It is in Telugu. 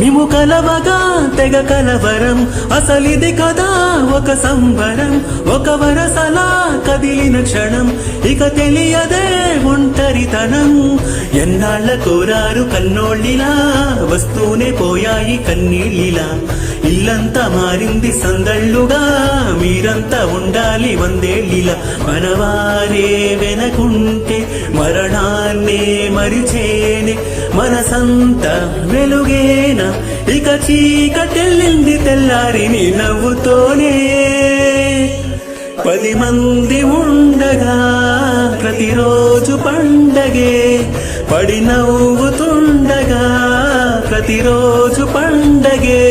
మేము కలవగా తెగ కలవరం, అసలిది కదా ఒక సంబరం. ఒక వరసలా కదిలిన క్షణం, ఇక తెలియదే ఒంటరితనం. ఎన్నాళ్ళ కోరారు కన్నోళ్ళిలా, వస్తూనే పోయాయి కన్నీళ్ళిలా. ఇల్లంతా మారింది సందళ్ళుగా, మీరంతా ఉండాలి వందేళ్ళిలా. మనవారే వెనకుంటే మరణాన్నే మరిచేనే, మనసంతా వెలుగేనా ఇక చీకటెళ్ళింది తెల్లారి నీ నవ్వుతోనే. 10 మంది ఉండగా ప్రతిరోజు పండగే, పడి నవ్వుతుండగా ప్రతిరోజు పండగే.